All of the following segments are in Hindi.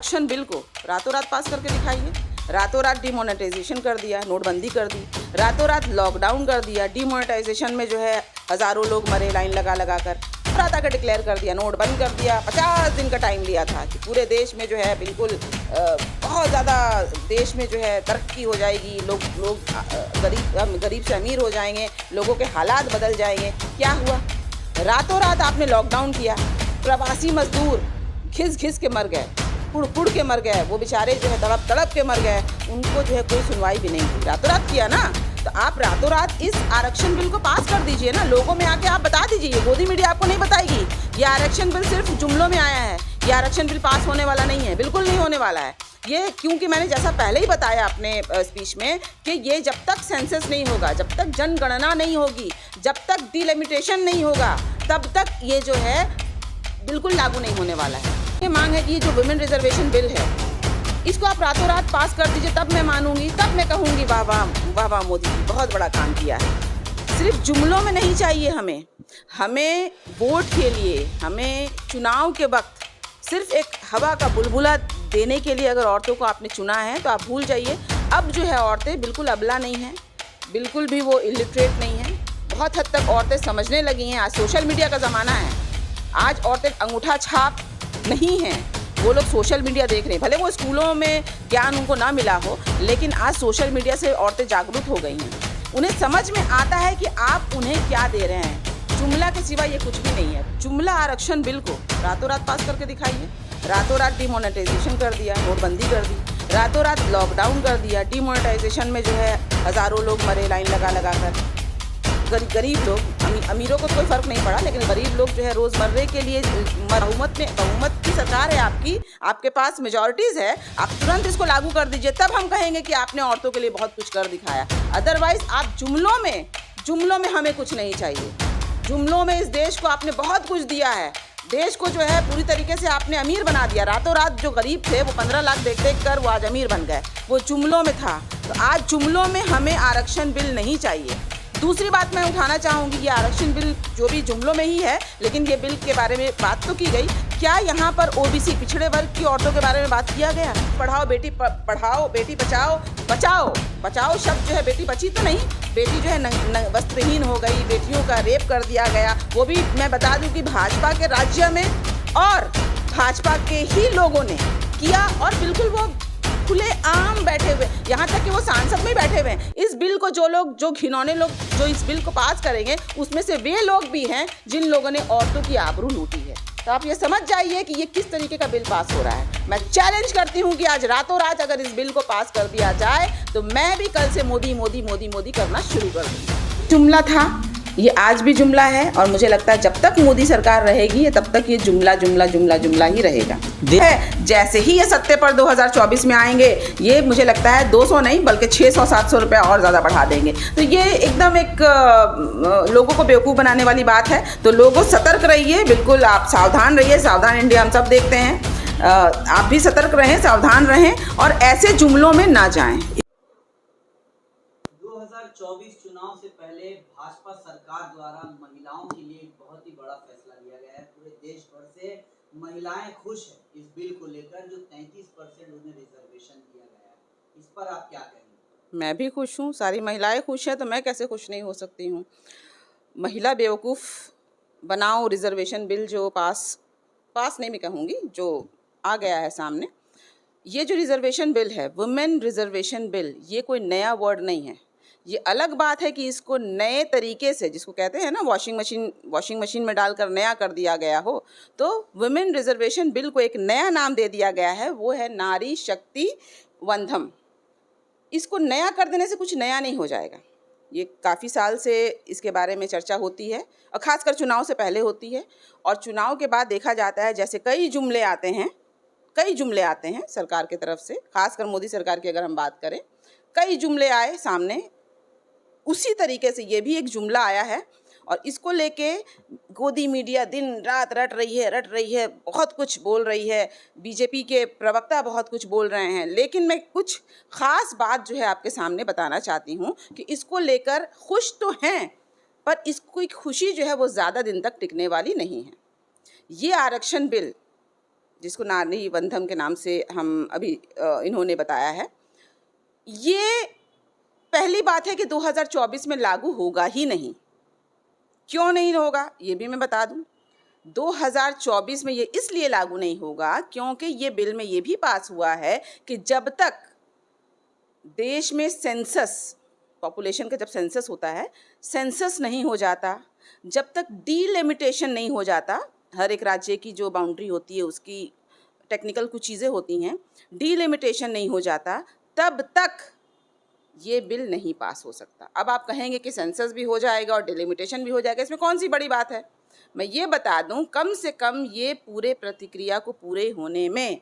आरक्षण बिल को रातों रात पास करके दिखाइए। रातों रात डिमोनेटाइजेशन कर दिया, नोटबंदी कर दी, रातों रात लॉकडाउन कर दिया। डिमोनेटाइजेशन में जो है हज़ारों लोग मरे लाइन लगा लगा कर। रात आकर डिक्लेयर कर दिया, नोट बंद कर दिया। 50 दिन का टाइम लिया था कि पूरे देश में जो है बिल्कुल बहुत ज़्यादा देश में जो है तरक्की हो जाएगी, लोग गरीब से अमीर हो जाएंगे, लोगों के हालात बदल जाएंगे। क्या हुआ? रातों रात आपने लॉकडाउन किया, प्रवासी मजदूर घिस घिस के मर गए, कुड़ के मर गए, वो बेचारे जो है तड़प तड़प के मर गए, उनको जो है कोई सुनवाई भी नहीं की। रातों रात किया ना, तो आप रातों रात इस आरक्षण बिल को पास कर दीजिए ना। लोगों में आके आप बता दीजिए, मोदी मीडिया आपको नहीं बताएगी ये आरक्षण बिल सिर्फ जुमलों में आया है, ये आरक्षण बिल पास होने वाला नहीं है, बिल्कुल नहीं होने वाला है ये। क्योंकि मैंने जैसा पहले ही बताया अपने स्पीच में कि ये जब तक सेंसस नहीं होगा, जब तक जनगणना नहीं होगी, जब तक डिलिमिटेशन नहीं होगा, तब तक ये जो है बिल्कुल लागू नहीं होने वाला है। ये मांग है कि ये जो वुमेन रिजर्वेशन बिल है, इसको आप रातों रात पास कर दीजिए, तब मैं मानूंगी, तब मैं कहूँगी वाह वाह वाह वाह मोदी जी बहुत बड़ा काम किया है। सिर्फ जुमलों में नहीं चाहिए हमें वोट के लिए, हमें चुनाव के वक्त सिर्फ एक हवा का बुलबुला देने के लिए अगर औरतों को आपने चुना है तो आप भूल जाइए। अब जो है औरतें बिल्कुल अबला नहीं हैं, बिल्कुल भी वो इलिटरेट नहीं हैं। बहुत हद तक औरतें समझने लगी हैं। आज सोशल मीडिया का ज़माना है, आज औरतें अंगूठा छाप नहीं हैं, वो लोग सोशल मीडिया देख रहे हैं। भले वो स्कूलों में ज्ञान उनको ना मिला हो, लेकिन आज सोशल मीडिया से औरतें जागरूक हो गई हैं। उन्हें समझ में आता है कि आप उन्हें क्या दे रहे हैं। जुमला के सिवा ये कुछ भी नहीं है। जुमला आरक्षण बिल को रातों रात पास करके दिखाइए। रातों रात डिमोनेटाइजेशन कर दिया, नोटबंदी कर दी, रातों रात लॉकडाउन कर दिया। डिमोनेटाइजेशन में जो है हज़ारों लोग मरे लाइन लगा लगा कर। गरीब लोग, अमीरों को तो कोई फ़र्क नहीं पड़ा, लेकिन गरीब लोग जो है रोज़मर्रे के लिए बहुमत की सरकार है आपकी, आपके पास मेजॉरिटीज़ है, आप तुरंत इसको लागू कर दीजिए, तब हम कहेंगे कि आपने औरतों के लिए बहुत कुछ कर दिखाया। अदरवाइज़ आप जुमलों में हमें कुछ नहीं चाहिए। जुमलों में इस देश को आपने बहुत कुछ दिया है, देश को जो है पूरी तरीके से आपने अमीर बना दिया। रातों रात जो गरीब थे वो 15 लाख देख देख कर वो आज अमीर बन गए, वो जुमलों में था। तो आज जुमलों में हमें आरक्षण बिल नहीं चाहिए। दूसरी बात मैं उठाना चाहूँगी, ये आरक्षण बिल जो भी जुमलों में ही है, लेकिन ये बिल के बारे में बात तो की गई। क्या यहाँ पर ओबीसी पिछड़े वर्ग की औरतों के बारे में बात किया गया? पढ़ाओ बेटी पढ़ाओ, बेटी बचाओ शब्द जो है बेटी बची तो नहीं, बेटी जो है वस्त्रहीन हो गई, बेटियों का रेप कर दिया गया। वो भी मैं बता दूं कि भाजपा के राज्य में और भाजपा के ही लोगों ने किया, और बिल्कुल वो खुले आम बैठे हुए, यहाँ तक कि वो सांसद में बैठे हुए हैं। इस बिल को जो घिनौने लोग जो इस बिल को पास करेंगे, उसमें से वे लोग भी हैं जिन लोगों ने औरतों की आबरू लूटी है। तो आप ये समझ जाइए कि ये किस तरीके का बिल पास हो रहा है। मैं चैलेंज करती हूँ कि आज रातों रात अगर इस बिल को पास कर दिया जाए तो मैं भी कल से मोदी मोदी मोदी मोदी करना शुरू कर दूँगी। जुमला था, ये आज भी जुमला है, और मुझे लगता है जब तक मोदी सरकार रहेगी तब तक ये जुमला जुमला जुमला जुमला ही रहेगा। जैसे ही ये सत्ते पर 2024 में आएंगे, ये मुझे लगता है 200 नहीं बल्कि 600-700 रुपये और ज़्यादा बढ़ा देंगे। तो ये एकदम एक लोगों को बेवकूफ़ बनाने वाली बात है। तो लोगों सतर्क रहिए, बिल्कुल आप सावधान रहिए। सावधान इंडिया हम सब देखते हैं, आप भी सतर्क रहें, सावधान रहें और ऐसे जुमलों में ना जाएं। 2024 चुनाव से पहले भाजपा सरकार द्वारा महिलाओं के लिए एक बहुत ही बड़ा फैसला लिया गया है। पूरे देश भर से महिलाएं खुश हैं इस बिल को लेकर, जो 33% उन्हें रिजर्वेशन दिया गया है। इस पर आप क्या कहेंगे? मैं भी खुश हूँ, सारी महिलाएं खुश हैं, तो मैं कैसे खुश नहीं हो सकती हूँ। महिला बेवकूफ़ बनाओ रिजर्वेशन बिल जो पास नहीं मैं कहूँगी, जो आ गया है सामने। ये जो रिजर्वेशन बिल है, वुमेन रिजर्वेशन बिल, ये कोई नया वर्ड नहीं है। ये अलग बात है कि इसको नए तरीके से, जिसको कहते हैं ना वॉशिंग मशीन में डालकर नया कर दिया गया हो, तो वुमेन रिजर्वेशन बिल को एक नया नाम दे दिया गया है, वो है नारी शक्ति वंदन। इसको नया कर देने से कुछ नया नहीं हो जाएगा। ये काफ़ी साल से इसके बारे में चर्चा होती है, और ख़ासकर चुनाव से पहले होती है, और चुनाव के बाद देखा जाता है जैसे कई जुमले आते हैं सरकार की तरफ से। ख़ासकर मोदी सरकार की अगर हम बात करें, कई जुमले आए सामने, उसी तरीके से ये भी एक जुमला आया है, और इसको लेके गोदी मीडिया दिन रात रट रही है, बहुत कुछ बोल रही है। बीजेपी के प्रवक्ता बहुत कुछ बोल रहे हैं, लेकिन मैं कुछ ख़ास बात जो है आपके सामने बताना चाहती हूँ कि इसको लेकर खुश तो हैं, पर इसकी खुशी जो है वो ज़्यादा दिन तक टिकने वाली नहीं है। ये आरक्षण बिल जिसको नारी बंधन के नाम से हम अभी इन्होंने बताया है, ये पहली बात है कि 2024 में लागू होगा ही नहीं। क्यों नहीं होगा ये भी मैं बता दूं। 2024 में ये इसलिए लागू नहीं होगा क्योंकि ये बिल में ये भी पास हुआ है कि जब तक देश में सेंसस, पॉपुलेशन का जब सेंसस होता है, सेंसस नहीं हो जाता, जब तक डीलिमिटेशन नहीं हो जाता, हर एक राज्य की जो बाउंड्री होती है उसकी टेक्निकल कुछ चीज़ें होती हैं, डीलिमिटेशन नहीं हो जाता, तब तक ये बिल नहीं पास हो सकता। अब आप कहेंगे कि सेंसस भी हो जाएगा और डिलिमिटेशन भी हो जाएगा, इसमें कौन सी बड़ी बात है। मैं ये बता दूं, कम से कम ये पूरे प्रक्रिया को पूरे होने में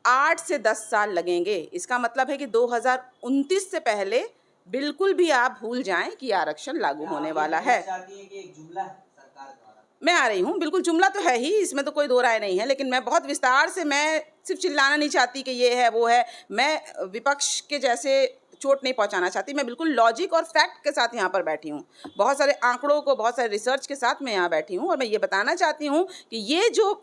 8 से 10 साल लगेंगे। इसका मतलब है कि 2029 से पहले बिल्कुल भी आप भूल जाएं कि आरक्षण लागू होने वाला है। चाहती है कि एक जुमला है सरकार द्वारा। मैं आ रही हूँ, बिल्कुल जुमला तो है ही, इसमें तो कोई दो राय नहीं है, लेकिन मैं बहुत विस्तार से, मैं सिर्फ चिल्लाना नहीं चाहती कि ये है वो है, मैं विपक्ष के जैसे चोट नहीं पहुंचाना चाहती, मैं बिल्कुल लॉजिक और फैक्ट के साथ यहाँ पर बैठी हूँ, बहुत सारे आंकड़ों को, बहुत सारे रिसर्च के साथ मैं यहाँ बैठी हूँ, और मैं ये बताना चाहती हूँ कि ये जो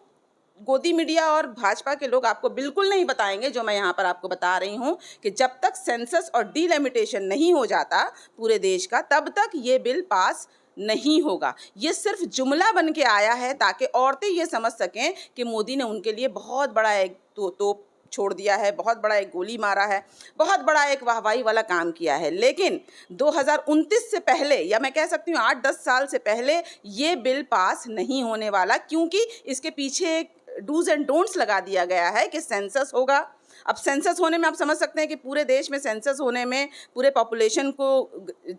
गोदी मीडिया और भाजपा के लोग आपको बिल्कुल नहीं बताएंगे, जो मैं यहाँ पर आपको बता रही हूँ, कि जब तक सेंसस और डीलिमिटेशन नहीं हो जाता पूरे देश का, तब तक ये बिल पास नहीं होगा। ये सिर्फ जुमला बन के आया है ताकि औरतें ये समझ सकें कि मोदी ने उनके लिए बहुत बड़ा एक तोप छोड़ दिया है, बहुत बड़ा एक गोली मारा है, बहुत बड़ा एक वाहवाही वाला काम किया है। लेकिन 2029 से पहले, या मैं कह सकती हूँ 8-10 साल से पहले, ये बिल पास नहीं होने वाला, क्योंकि इसके पीछे एक डूज एंड डोंट्स लगा दिया गया है कि सेंसस होगा। अब सेंसस होने में आप समझ सकते हैं कि पूरे देश में सेंसस होने में, पूरे पॉपुलेशन को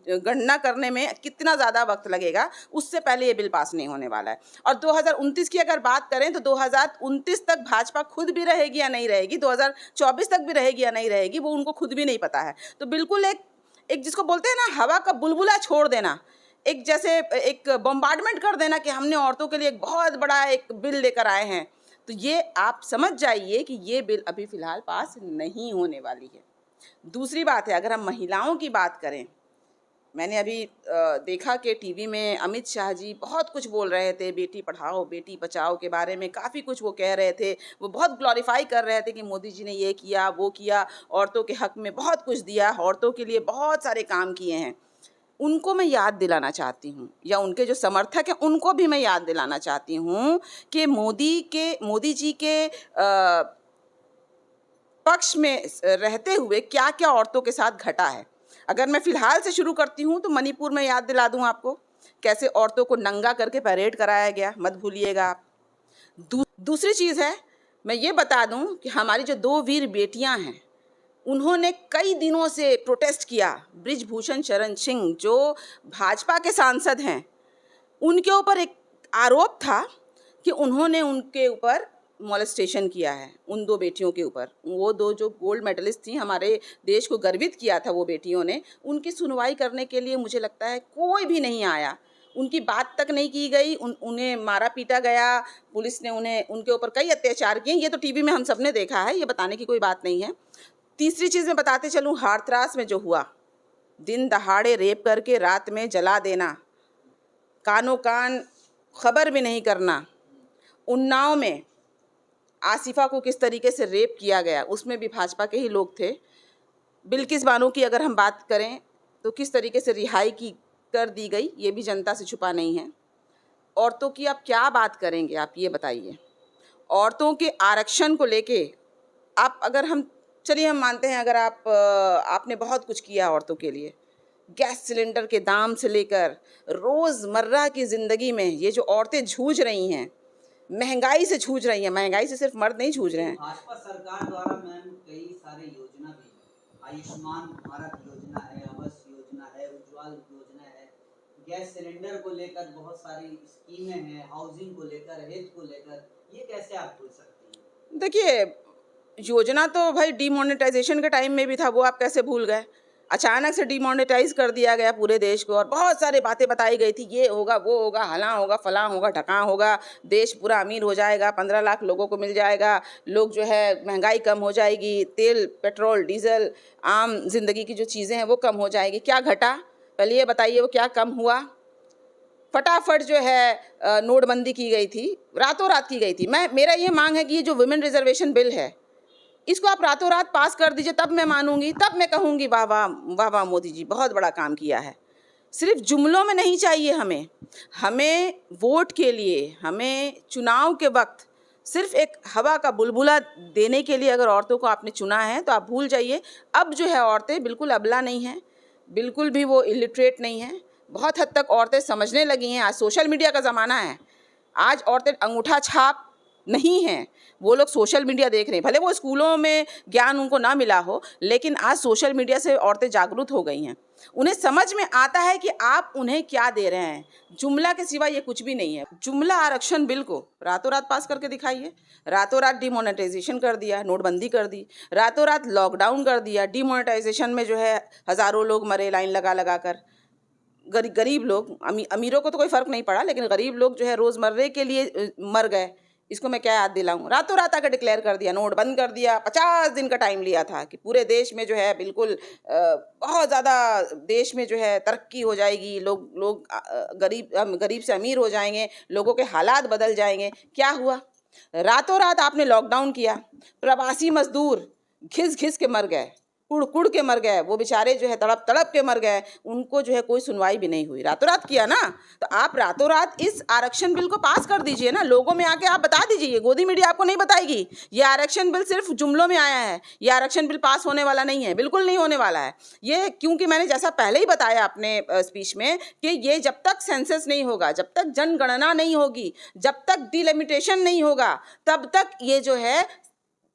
गणना करने में कितना ज़्यादा वक्त लगेगा, उससे पहले ये बिल पास नहीं होने वाला है। और 2029 की अगर बात करें तो 2029 तक भाजपा खुद भी रहेगी या नहीं रहेगी, 2024 तक भी रहेगी या नहीं रहेगी, वो उनको खुद भी नहीं पता है। तो बिल्कुल एक जिसको बोलते हैं ना, हवा का बुलबुला छोड़ देना, एक जैसे एक बम्बार्डमेंट कर देना कि हमने औरतों के लिए एक बहुत बड़ा एक बिल लेकर आए हैं, तो ये आप समझ जाइए कि ये बिल अभी फ़िलहाल पास नहीं होने वाली है। दूसरी बात है, अगर हम महिलाओं की बात करें, मैंने अभी देखा कि टीवी में अमित शाह जी बहुत कुछ बोल रहे थे, बेटी पढ़ाओ बेटी बचाओ के बारे में काफ़ी कुछ वो कह रहे थे, वो बहुत ग्लोरीफाई कर रहे थे कि मोदी जी ने ये किया वो किया, औरतों के हक़ में बहुत कुछ दिया, औरतों के लिए बहुत सारे काम किए हैं। उनको मैं याद दिलाना चाहती हूँ, या उनके जो समर्थक हैं उनको भी मैं याद दिलाना चाहती हूँ कि मोदी जी के पक्ष में रहते हुए क्या क्या औरतों के साथ घटा है। अगर मैं फ़िलहाल से शुरू करती हूँ तो मणिपुर में याद दिला दूँ आपको, कैसे औरतों को नंगा करके परेड कराया गया, मत भूलिएगा आप। दूसरी चीज़ है, मैं ये बता दूँ कि हमारी जो 2 वीर बेटियाँ हैं, उन्होंने कई दिनों से प्रोटेस्ट किया। बृजभूषण शरण सिंह जो भाजपा के सांसद हैं, उनके ऊपर एक आरोप था कि उन्होंने उनके ऊपर मॉलेस्टेशन किया है, उन 2 बेटियों के ऊपर। वो 2 जो गोल्ड मेडलिस्ट थी, हमारे देश को गर्वित किया था वो बेटियों ने, उनकी सुनवाई करने के लिए मुझे लगता है कोई भी नहीं आया, उनकी बात तक नहीं की गई, उन्हें मारा पीटा गया, पुलिस ने उनके ऊपर कई अत्याचार किए। ये तो टीवी में हम सब ने देखा है, ये बताने की कोई बात नहीं है। तीसरी चीज़ मैं बताते चलूँ, हाथरस में जो हुआ, दिन दहाड़े रेप करके रात में जला देना, कानों कान खबर भी नहीं करना। उन्नाव में आसिफा को किस तरीके से रेप किया गया, उसमें भी भाजपा के ही लोग थे। बिल्किस बानो की अगर हम बात करें तो किस तरीके से रिहाई की कर दी गई, ये भी जनता से छुपा नहीं है। औरतों की आप क्या बात करेंगे, आप ये बताइए। औरतों के आरक्षण को लेके आप, अगर हम चलिए हम मानते हैं, अगर आपने बहुत कुछ किया औरतों के लिए, गैस सिलेंडर के दाम से लेकर रोज़मर्रा की ज़िंदगी में ये जो औरतें जूझ रही हैं, महंगाई से जूझ रही हैं, महंगाई से सिर्फ मर्द नहीं जूझ रहे हैं। भाजपा सरकार द्वारा मैम कई सारे योजना भी है, आयुष्मान भारत योजना है, आवास योजना है, उज्ज्वल योजना है, गैस सिलेंडर को लेकर बहुत सारी स्कीमें हैं, हाउसिंग को लेकर, हेल्थ को लेकर, ये कैसे आप भूल सकती हैं? देखिए, योजना तो भाई डिमोनेटाइजेशन के टाइम में भी था, वो आप कैसे भूल गए। अचानक से डिमोनेटाइज कर दिया गया पूरे देश को, और बहुत सारी बातें बताई गई थी, ये होगा वो होगा, हलां होगा फलां होगा ढकां होगा, देश पूरा अमीर हो जाएगा, 15 लाख लोगों को मिल जाएगा, लोग जो है महंगाई कम हो जाएगी, तेल पेट्रोल डीजल आम जिंदगी की जो चीज़ें हैं वो कम हो जाएगी। क्या घटा, पहले ये बताइए, वो क्या कम हुआ? फटाफट जो है नोटबंदी की गई थी, रातों रात की गई थी। मेरा ये मांग है कि ये जो वुमेन रिजर्वेशन बिल है इसको आप रातों रात पास कर दीजिए, तब मैं मानूंगी, तब मैं कहूँगी वाह वाह वाह वाह मोदी जी बहुत बड़ा काम किया है। सिर्फ जुमलों में नहीं चाहिए हमें वोट के लिए, हमें चुनाव के वक्त सिर्फ एक हवा का बुलबुला देने के लिए अगर औरतों को आपने चुना है तो आप भूल जाइए। अब जो है औरतें बिल्कुल अबला नहीं हैं, बिल्कुल भी वो इलिटरेट नहीं हैं। बहुत हद तक औरतें समझने लगी हैं। आज सोशल मीडिया का ज़माना है। आज औरतें अंगूठा छाप नहीं हैं, वो लोग सोशल मीडिया देख रहे हैं। भले वो स्कूलों में ज्ञान उनको ना मिला हो, लेकिन आज सोशल मीडिया से औरतें जागरूक हो गई हैं। उन्हें समझ में आता है कि आप उन्हें क्या दे रहे हैं। जुमला के सिवा ये कुछ भी नहीं है। जुमला आरक्षण बिल को रातों रात पास करके दिखाइए। रातों रात डिमोनेटाइजेशन कर दिया, नोटबंदी कर दी, रातों रात लॉकडाउन कर दिया। डिमोनेटाइजेशन में जो है हज़ारों लोग मरे लाइन लगा लगा कर। गरीब लोग, अमीरों को तो कोई फ़र्क नहीं पड़ा, लेकिन गरीब लोग जो है रोज़मर्रे के लिए मर गए। इसको मैं क्या याद दिलाऊं। रातों रात आकर डिक्लेयर कर दिया, नोट बंद कर दिया। 50 दिन का टाइम लिया था कि पूरे देश में जो है बिल्कुल बहुत ज़्यादा देश में जो है तरक्की हो जाएगी, लोग गरीब से अमीर हो जाएंगे, लोगों के हालात बदल जाएंगे। क्या हुआ? रातों रात आपने लॉकडाउन किया। प्रवासी मजदूर घिस घिस के मर गए, कुड़ कुड़ के मर गए। वो बेचारे जो है तड़प तड़प के मर गए। उनको जो है कोई सुनवाई भी नहीं हुई। रातों रात किया ना, तो आप रातों रात इस आरक्षण बिल को पास कर दीजिए ना। लोगों में आके आप बता दीजिए। ये गोदी मीडिया आपको नहीं बताएगी। ये आरक्षण बिल सिर्फ जुमलों में आया है। ये आरक्षण बिल पास होने वाला नहीं है, बिल्कुल नहीं होने वाला है ये। क्योंकि मैंने जैसा पहले ही बताया अपने स्पीच में कि ये जब तक सेंसस नहीं होगा, जब तक जनगणना नहीं होगी, जब तक डिलिमिटेशन नहीं होगा, तब तक ये जो है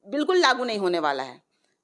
बिल्कुल लागू नहीं होने वाला है।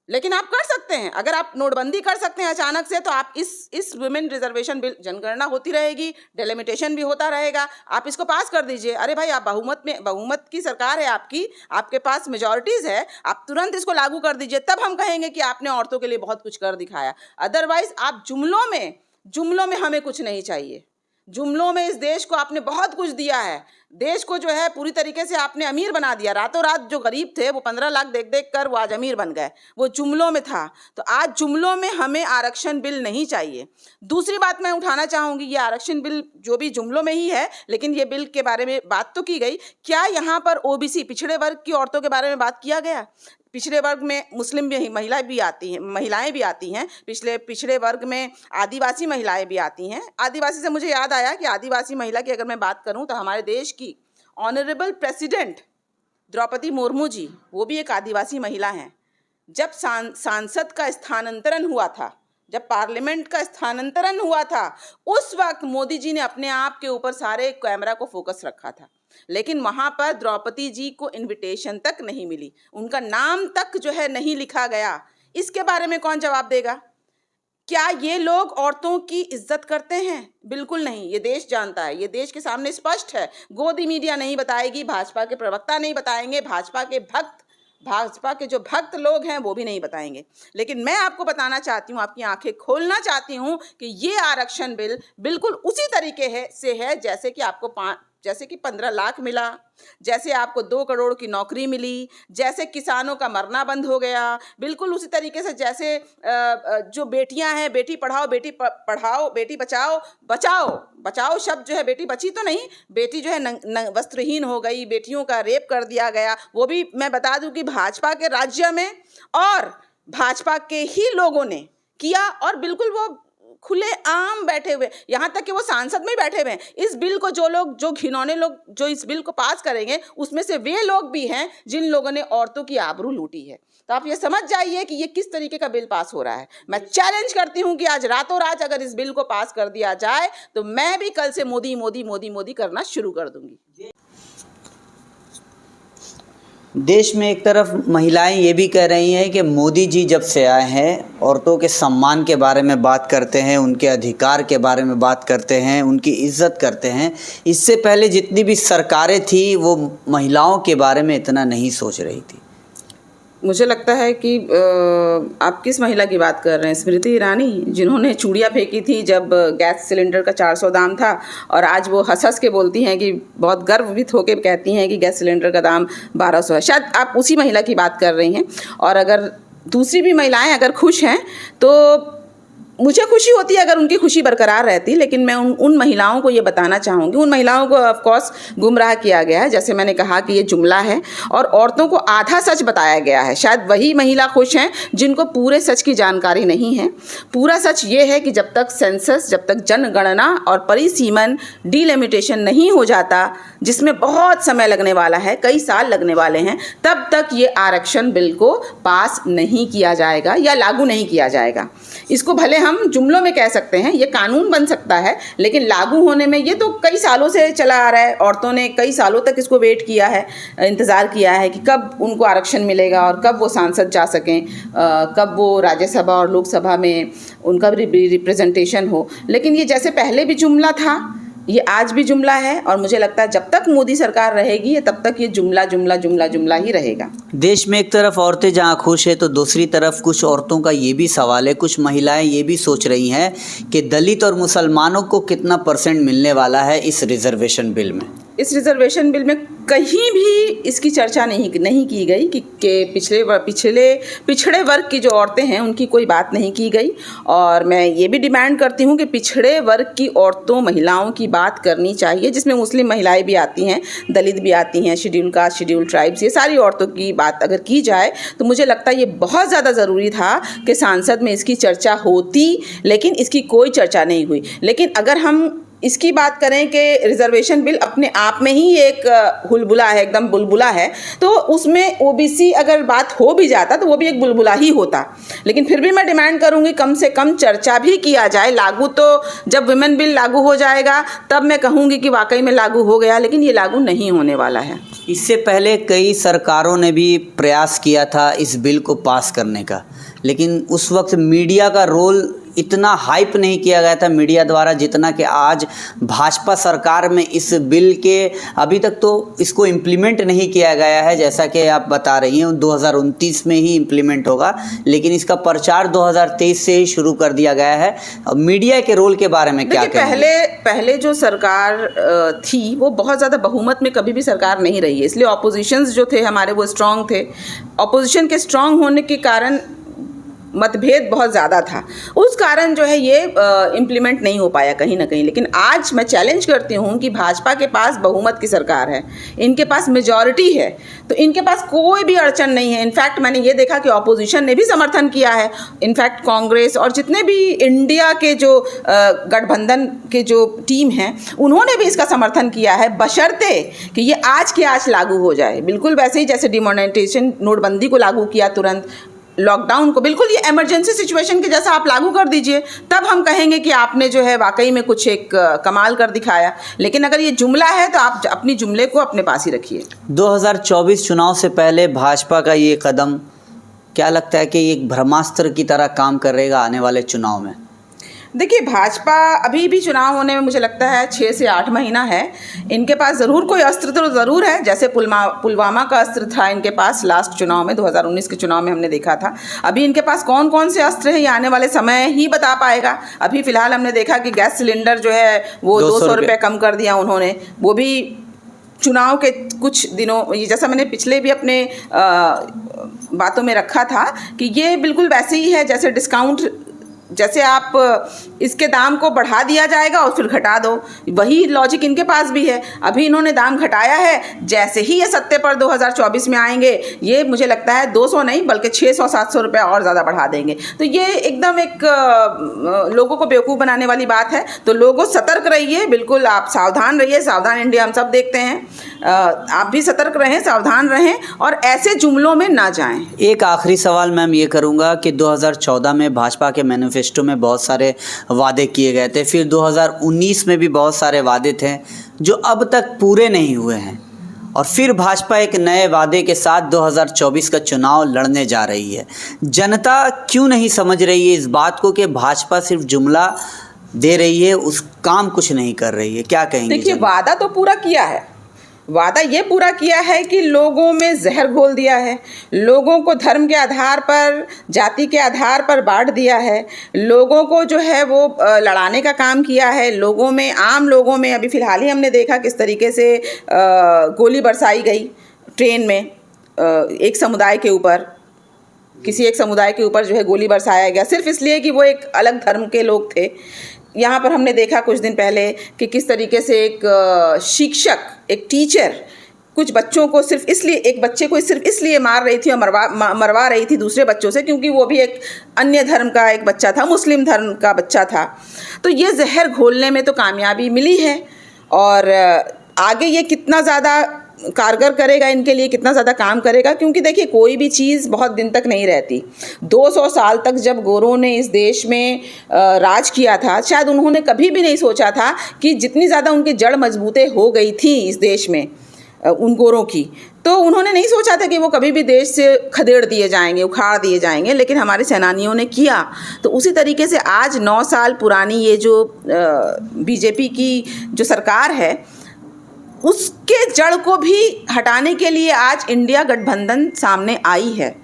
लेकिन आप कर सकते हैं, अगर आप नोटबंदी कर सकते हैं अचानक से, तो आप इस वुमेन रिजर्वेशन बिल, जनगणना होती रहेगी, डिलिमिटेशन भी होता रहेगा, आप इसको पास कर दीजिए। अरे भाई, आप बहुमत की सरकार है आपकी, आपके पास मेजॉरिटीज़ है, आप तुरंत इसको लागू कर दीजिए। तब हम कहेंगे कि आपने औरतों के लिए बहुत कुछ कर दिखाया। अदरवाइज आप जुमलों में हमें कुछ नहीं चाहिए। जुमलों में इस देश को आपने बहुत कुछ दिया है। देश को जो है पूरी तरीके से आपने अमीर बना दिया। रातों रात जो गरीब थे वो 15 लाख देख देख कर वो आज अमीर बन गए। वो जुमलों में था। तो आज जुमलों में हमें आरक्षण बिल नहीं चाहिए। दूसरी बात मैं उठाना चाहूँगी, ये आरक्षण बिल जो भी जुमलों में ही है, लेकिन ये बिल के बारे में बात तो की गई। क्या यहाँ पर ओबीसी पिछड़े वर्ग की औरतों के बारे में बात किया गया? पिछड़े वर्ग में मुस्लिम भी महिलाएं भी आती हैं। पिछड़े वर्ग में आदिवासी महिलाएं भी आती हैं। आदिवासी से मुझे याद आया कि आदिवासी महिला की अगर मैं बात करूं तो हमारे देश की ऑनरेबल प्रेसिडेंट द्रौपदी मुर्मू जी, वो भी एक आदिवासी महिला हैं। जब सांसद का स्थानांतरण हुआ था, जब पार्लियामेंट का स्थानांतरण हुआ था, उस वक्त मोदी जी ने अपने आप के ऊपर सारे कैमरा को फोकस रखा था। लेकिन वहां पर द्रौपदी जी को इनविटेशन तक नहीं मिली, उनका नाम तक जो है नहीं लिखा गया। इसके बारे में कौन जवाब देगा? क्या ये लोग औरतों की इज्जत करते हैं? बिल्कुल नहीं। ये देश जानता है, ये देश के सामने स्पष्ट है। गोदी मीडिया नहीं बताएगी, भाजपा के प्रवक्ता नहीं बताएंगे, भाजपा के जो भक्त लोग हैं वो भी नहीं बताएंगे। लेकिन मैं आपको बताना चाहती हूँ, आपकी आंखें खोलना चाहती हूँ कि ये आरक्षण बिल बिल्कुल उसी तरीके से है जैसे कि 15 लाख मिला, जैसे आपको 2 करोड़ की नौकरी मिली, जैसे किसानों का मरना बंद हो गया। बिल्कुल उसी तरीके से जैसे जो बेटियां हैं, बेटी पढ़ाओ बेटी बचाओ शब्द जो है, बेटी बची तो नहीं, बेटी जो है वस्त्रहीन हो गई, बेटियों का रेप कर दिया गया। वो भी मैं बता दूं कि भाजपा के राज्य में और भाजपा के ही लोगों ने किया, और बिल्कुल वो खुले आम बैठे हुए, यहाँ तक कि वो सांसद में बैठे हुए हैं। इस बिल को जो घिनौने लोग जो इस बिल को पास करेंगे, उसमें से वे लोग भी हैं जिन लोगों ने औरतों की आबरू लूटी है। तो आप ये समझ जाइए कि ये किस तरीके का बिल पास हो रहा है। मैं चैलेंज करती हूँ कि आज रातों रात अगर इस बिल को पास कर दिया जाए तो मैं भी कल से मोदी मोदी मोदी मोदी करना शुरू कर दूंगी। देश में एक तरफ महिलाएं ये भी कह रही हैं कि मोदी जी जब से आए हैं, औरतों के सम्मान के बारे में बात करते हैं, उनके अधिकार के बारे में बात करते हैं, उनकी इज्जत करते हैं। इससे पहले जितनी भी सरकारें थी वो महिलाओं के बारे में इतना नहीं सोच रही थी। मुझे लगता है कि आप किस महिला की बात कर रहे हैं? स्मृति ईरानी, जिन्होंने चूड़ियाँ फेंकी थी जब गैस सिलेंडर का 400 दाम था, और आज वो हंस हंस के बोलती हैं कि बहुत गर्वित होकर कहती हैं कि गैस सिलेंडर का दाम 1200 है। शायद आप उसी महिला की बात कर रही हैं। और अगर दूसरी भी महिलाएं अगर खुश हैं तो मुझे खुशी होती है अगर उनकी खुशी बरकरार रहती, लेकिन मैं उन महिलाओं को ये बताना चाहूँगी, उन महिलाओं को ऑफ कोर्स गुमराह किया गया है। जैसे मैंने कहा कि ये जुमला है और औरतों को आधा सच बताया गया है। शायद वही महिला खुश हैं जिनको पूरे सच की जानकारी नहीं है। पूरा सच ये है कि जब तक सेंसस, जब तक जनगणना और परिसीमन डिलिमिटेशन नहीं हो जाता, जिसमें बहुत समय लगने वाला है, कई साल लगने वाले हैं, तब तक ये आरक्षण बिल को पास नहीं किया जाएगा या लागू नहीं किया जाएगा। इसको भले हम जुमलों में कह सकते हैं, ये कानून बन सकता है, लेकिन लागू होने में ये तो कई सालों से चला आ रहा है। औरतों ने कई सालों तक इसको वेट किया है, इंतज़ार किया है कि कब उनको आरक्षण मिलेगा और कब वो सांसद जा सकें, कब वो राज्यसभा और लोकसभा में उनका रिप्रेजेंटेशन हो। लेकिन ये जैसे पहले भी जुमला था, ये आज भी जुमला है और मुझे लगता है जब तक मोदी सरकार रहेगी तब तक ये जुमला जुमला जुमला जुमला ही रहेगा। देश में एक तरफ औरतें जहां खुश है तो दूसरी तरफ कुछ औरतों का ये भी सवाल है, कुछ महिलाएं ये भी सोच रही हैं कि दलित और मुसलमानों को कितना परसेंट मिलने वाला है इस रिजर्वेशन बिल में। इस रिजर्वेशन बिल में कहीं भी इसकी चर्चा नहीं की गई कि पिछड़े वर्ग की जो औरतें हैं उनकी कोई बात नहीं की गई। और मैं ये भी डिमांड करती हूँ कि पिछड़े वर्ग की औरतों, महिलाओं की बात करनी चाहिए, जिसमें मुस्लिम महिलाएं भी आती हैं, दलित भी आती हैं, शेड्यूल कास्ट, शेड्यूल ट्राइब्स, ये सारी औरतों की बात अगर की जाए तो मुझे लगता है ये बहुत ज़्यादा ज़रूरी था कि सांसद में इसकी चर्चा होती, लेकिन इसकी कोई चर्चा नहीं हुई। लेकिन अगर हम इसकी बात करें कि रिजर्वेशन बिल अपने आप में ही एक हुलबुला है, एकदम बुलबुला है, तो उसमें ओबीसी अगर बात हो भी जाता तो वो भी एक बुलबुला ही होता। लेकिन फिर भी मैं डिमांड करूंगी कम से कम चर्चा भी किया जाए। लागू तो जब विमेन बिल लागू हो जाएगा तब मैं कहूँगी कि वाकई में लागू हो गया, लेकिन ये लागू नहीं होने वाला है। इससे पहले कई सरकारों ने भी प्रयास किया था इस बिल को पास करने का, लेकिन उस वक्त मीडिया का रोल इतना हाइप नहीं किया गया था मीडिया द्वारा जितना कि आज भाजपा सरकार में इस बिल के अभी तक तो इसको इम्प्लीमेंट नहीं किया गया है। जैसा कि आप बता रही हैं 2029 में ही इम्प्लीमेंट होगा, लेकिन इसका प्रचार 2023 से ही शुरू कर दिया गया है। मीडिया के रोल के बारे में क्या कहेंगे? पहले जो सरकार थी वो बहुत ज़्यादा बहुमत में कभी भी सरकार नहीं रही है, इसलिए ऑपोजिशंस जो थे हमारे वो स्ट्रांग थे। ऑपोजिशन के स्ट्रांग होने के कारण मतभेद बहुत ज़्यादा था, उस कारण जो है ये इम्प्लीमेंट नहीं हो पाया कहीं ना कहीं। लेकिन आज मैं चैलेंज करती हूँ कि भाजपा के पास बहुमत की सरकार है, इनके पास मेजॉरिटी है, तो इनके पास कोई भी अड़चन नहीं है। इनफैक्ट मैंने ये देखा कि ऑपोजिशन ने भी समर्थन किया है। इनफैक्ट कांग्रेस और जितने भी इंडिया के जो गठबंधन के जो टीम हैं उन्होंने भी इसका समर्थन किया है, बशर्ते कि ये आज के आज लागू हो जाए। बिल्कुल वैसे ही जैसे डिमोनेटाइजेशन, नोटबंदी को लागू किया तुरंत, लॉकडाउन को बिल्कुल ये इमरजेंसी सिचुएशन के जैसा आप लागू कर दीजिए, तब हम कहेंगे कि आपने जो है वाकई में कुछ एक कमाल कर दिखाया। लेकिन अगर ये जुमला है तो आप अपनी जुमले को अपने पास ही रखिए। 2024 चुनाव से पहले भाजपा का ये कदम क्या लगता है कि एक ब्रह्मास्त्र की तरह काम करेगा आने वाले चुनाव में? देखिए, भाजपा अभी भी चुनाव होने में मुझे लगता है 6 से 8 महीना है। इनके पास ज़रूर कोई अस्त्र तो ज़रूर है, जैसे पुलवामा का अस्त्र था इनके पास लास्ट चुनाव में, 2019 के चुनाव में हमने देखा था। अभी इनके पास कौन कौन से अस्त्र हैं ये आने वाले समय ही बता पाएगा। अभी फ़िलहाल हमने देखा कि गैस सिलेंडर जो है वो 200 रुपये कम कर दिया उन्होंने, वो भी चुनाव के कुछ दिनों, ये जैसा मैंने पिछले भी अपने बातों में रखा था कि ये बिल्कुल वैसे ही है जैसे डिस्काउंट, जैसे आप इसके दाम को बढ़ा दिया जाएगा और फिर घटा दो, वही लॉजिक इनके पास भी है। अभी इन्होंने दाम घटाया है, जैसे ही ये सत्ते पर 2024 में आएंगे ये मुझे लगता है 200 नहीं बल्कि 600-700 रुपये और ज़्यादा बढ़ा देंगे। तो ये एकदम एक लोगों को बेवकूफ़ बनाने वाली बात है। तो लोगों सतर्क रहिए, बिल्कुल आप सावधान रहिए। सावधान इंडिया हम सब देखते हैं, आप भी सतर्क रहें, सावधान रहें और ऐसे जुमलों में ना जाएं। एक आखिरी सवाल मैम ये करूँगा कि 2014 में भाजपा के मैनिफेस्टो में बहुत सारे वादे किए गए थे, फिर 2019 में भी बहुत सारे वादे थे जो अब तक पूरे नहीं हुए हैं, और फिर भाजपा एक नए वादे के साथ 2024 का चुनाव लड़ने जा रही है। जनता क्यों नहीं समझ रही है इस बात को कि भाजपा सिर्फ जुमला दे रही है, उस काम कुछ नहीं कर रही है? क्या कहेंगे? देखिए, वादा तो पूरा किया है, वादा ये पूरा किया है कि लोगों में जहर घोल दिया है, लोगों को धर्म के आधार पर, जाति के आधार पर बांट दिया है, लोगों को जो है वो लड़ाने का काम किया है। लोगों में, आम लोगों में अभी फ़िलहाल ही हमने देखा किस तरीके से गोली बरसाई गई ट्रेन में एक समुदाय के ऊपर, किसी एक समुदाय के ऊपर जो है गोली बरसाया गया सिर्फ इसलिए कि वो एक अलग धर्म के लोग थे। यहाँ पर हमने देखा कुछ दिन पहले कि किस तरीके से एक शिक्षक, एक टीचर कुछ बच्चों को सिर्फ इसलिए, एक बच्चे को सिर्फ इसलिए मार रही थी और मरवा रही थी दूसरे बच्चों से क्योंकि वो भी एक अन्य धर्म का एक बच्चा था, मुस्लिम धर्म का बच्चा था। तो ये जहर घोलने में तो कामयाबी मिली है और आगे ये कितना ज़्यादा कारगर करेगा इनके लिए, कितना ज़्यादा काम करेगा, क्योंकि देखिए कोई भी चीज़ बहुत दिन तक नहीं रहती। 200 साल तक जब गोरों ने इस देश में राज किया था, शायद उन्होंने कभी भी नहीं सोचा था कि जितनी ज़्यादा उनकी जड़ मजबूतें हो गई थी इस देश में उन गोरों की, तो उन्होंने नहीं सोचा था कि वो कभी भी देश से खदेड़ दिए जाएंगे, उखाड़ दिए जाएंगे, लेकिन हमारे सेनानियों ने किया। तो उसी तरीके से आज 9 साल पुरानी ये जो बीजेपी की जो सरकार है उसके जड़ को भी हटाने के लिए आज इंडिया गठबंधन सामने आई है।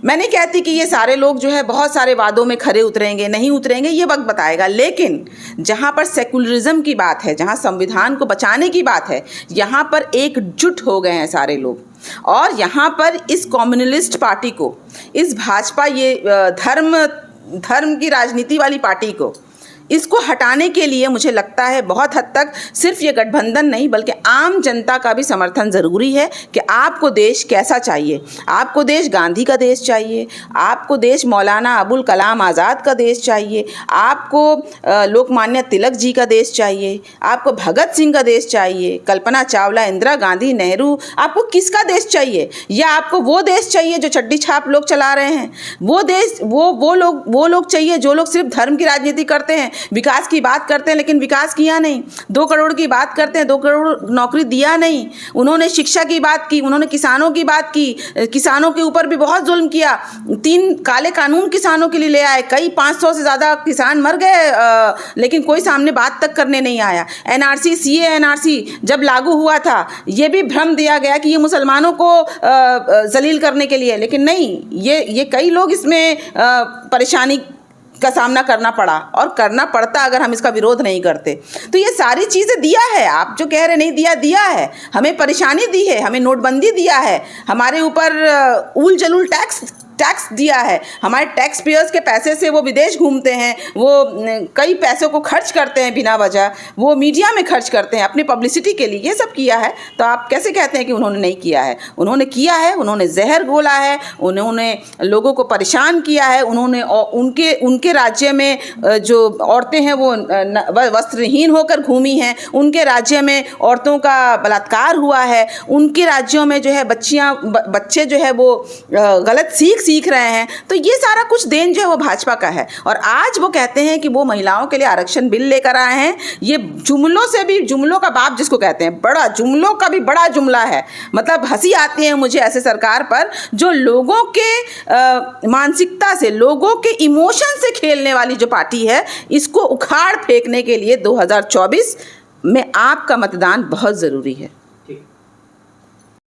मैं नहीं कहती कि ये सारे लोग जो है बहुत सारे वादों में खरे उतरेंगे, नहीं उतरेंगे, ये वक्त बताएगा, लेकिन जहाँ पर सेकुलरिज्म की बात है, जहाँ संविधान को बचाने की बात है, यहाँ पर एकजुट हो गए हैं सारे लोग। और यहाँ पर इस कम्युनलिस्ट पार्टी को, इस भाजपा, ये धर्म की राजनीति वाली पार्टी को, इसको हटाने के लिए मुझे लगता है बहुत हद तक सिर्फ ये गठबंधन नहीं बल्कि आम जनता का भी समर्थन ज़रूरी है कि आपको देश कैसा चाहिए। आपको देश गांधी का देश चाहिए, आपको देश मौलाना अबुल कलाम आज़ाद का देश चाहिए, आपको लोकमान्य तिलक जी का देश चाहिए, आपको भगत सिंह का देश चाहिए, कल्पना चावला, इंदिरा गांधी, नेहरू, आपको किसका देश चाहिए? या आपको वो देश चाहिए जो चड्डी छाप लोग चला रहे हैं? वो देश, वो लोग चाहिए जो लोग सिर्फ धर्म की राजनीति करते हैं, विकास की बात करते हैं लेकिन विकास किया नहीं, 2 करोड़ की बात करते हैं, 2 करोड़ नौकरी दिया नहीं। उन्होंने शिक्षा की बात की, उन्होंने किसानों की बात की, किसानों के ऊपर भी बहुत जुल्म किया, 3 काले कानून किसानों के लिए ले आए, कई 500 से ज़्यादा किसान मर गए, लेकिन कोई सामने बात तक करने नहीं आया। NRC, CA NRC जब लागू हुआ था, ये भी भ्रम दिया गया कि ये मुसलमानों को जलील करने के लिए, लेकिन नहीं, ये कई लोग इसमें परेशानी का सामना करना पड़ा और करना पड़ता अगर हम इसका विरोध नहीं करते। तो ये सारी चीज़ें दिया है, आप जो कह रहे नहीं दिया है, हमें परेशानी दी है, हमें नोटबंदी दिया है, हमारे ऊपर उल जलूल टैक्स दिया है, हमारे टैक्स पेयर्स के पैसे से वो विदेश घूमते हैं, वो कई पैसों को खर्च करते हैं बिना वजह, वो मीडिया में खर्च करते हैं अपनी पब्लिसिटी के लिए, ये सब किया है। तो आप कैसे कहते हैं कि उन्होंने नहीं किया है? उन्होंने किया है, उन्होंने जहर घोला है, उन्होंने लोगों को परेशान किया है, उन्होंने उनके राज्य में जो औरतें हैं वो वस्त्रहीन होकर घूमी हैं, उनके राज्य में औरतों का बलात्कार हुआ है, उनके राज्यों में जो है बच्चे जो है वो गलत सीख रहे हैं। तो ये सारा कुछ देन जो है वो भाजपा का है। और आज वो कहते हैं कि वो महिलाओं के लिए आरक्षण बिल लेकर आए हैं। ये जुमलों से भी, जुमलों का बाप जिसको कहते हैं, बड़ा जुमलों का भी बड़ा जुमला है। मतलब हंसी आती है मुझे ऐसे सरकार पर जो लोगों के मानसिकता से, लोगों के इमोशन से खेलने वाली जो पार्टी है, इसको उखाड़ फेंकने के लिए 2024 में आपका मतदान बहुत ज़रूरी है।